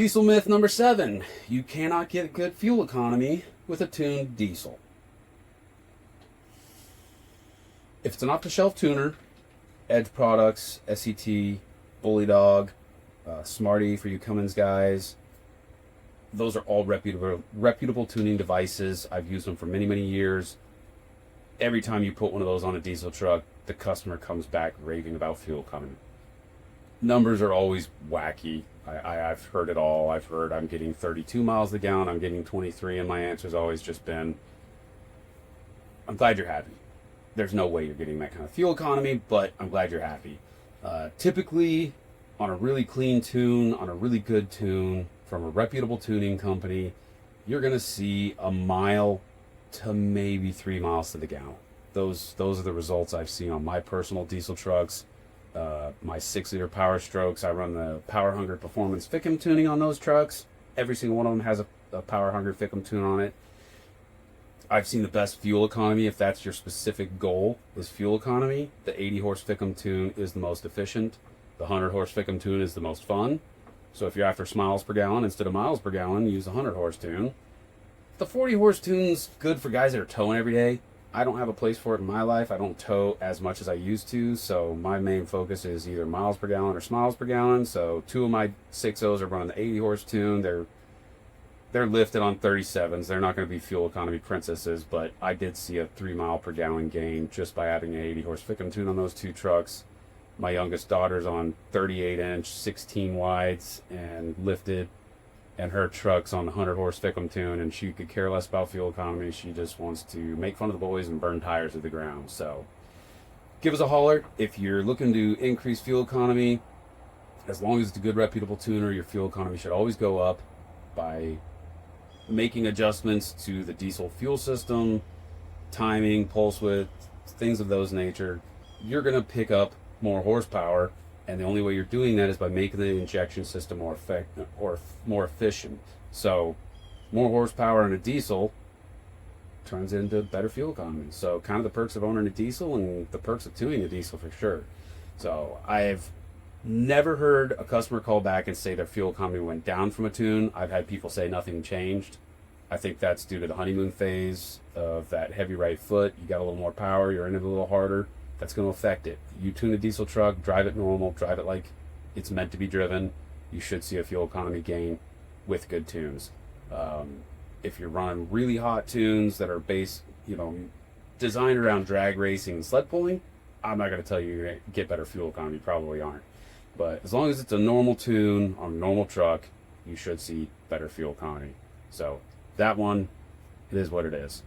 Diesel myth number 7. You cannot get good fuel economy with a tuned diesel. If it's an off-the-shelf tuner, Edge Products, SCT, Bully Dog, Smarty for you Cummins guys, those are all reputable tuning devices. I've used them for many, many years. Every time you put one of those on a diesel truck, the customer comes back raving about fuel economy. Numbers are always wacky. I've heard it all. I've heard I'm getting 32 miles a gallon, I'm getting 23, and my answer's always just been, I'm glad you're happy. There's no way you're getting that kind of fuel economy, but I'm glad you're happy. Typically, on a really clean tune, on a really good tune, from a reputable tuning company, you're going to see a mile to maybe 3 miles to the gallon. Those are the results I've seen on my personal diesel trucks. My 6-liter Power Strokes, I run the Power Hunger Performance Fickum tuning on those trucks. Every single one of them has a Power Hunger Fickum tune on it. I've seen the best fuel economy, if that's your specific goal, is fuel economy. The 80 horse Fickum tune is the most efficient. The 100 horse Fickum tune is the most fun. So if you're after miles per gallon instead of miles per gallon, use a 100 horse tune. The 40 horse tune's good for guys that are towing every day. I don't have a place for it in my life. I don't tow as much as I used to, so my main focus is either miles per gallon or smiles per gallon. So 2 of my 6.0s are running the 80 horse tune. They're lifted on 37s. They're not going to be fuel economy princesses, but I did see a 3 mile per gallon gain just by adding an 80 horse Fickum tune on those 2 trucks. My youngest daughter's on 38-inch 16 wides and lifted, and her truck's on the 100 horse Fickum tune, and she could care less about fuel economy. She just wants to make fun of the boys and burn tires to the ground. So give us a holler if you're looking to increase fuel economy. As long as it's a good reputable tuner, your fuel economy should always go up by making adjustments to the diesel fuel system, timing, pulse width, things of those nature. You're going to pick up more horsepower, and the only way you're doing that is by making the injection system more efficient. So more horsepower in a diesel turns into better fuel economy. So kind of the perks of owning a diesel and the perks of tuning a diesel for sure. So I've never heard a customer call back and say their fuel economy went down from a tune. I've had people say nothing changed. I think that's due to the honeymoon phase of that heavy right foot. You got a little more power, you're in it a little harder. That's going to affect it. You tune a diesel truck, drive it normal, drive it like it's meant to be driven, you should see a fuel economy gain with good tunes. If you're running really hot tunes that are designed around drag racing and sled pulling, I'm not going to tell you you're going to get better fuel economy. You probably aren't. But as long as it's a normal tune on a normal truck, you should see better fuel economy. So that one, it is what it is.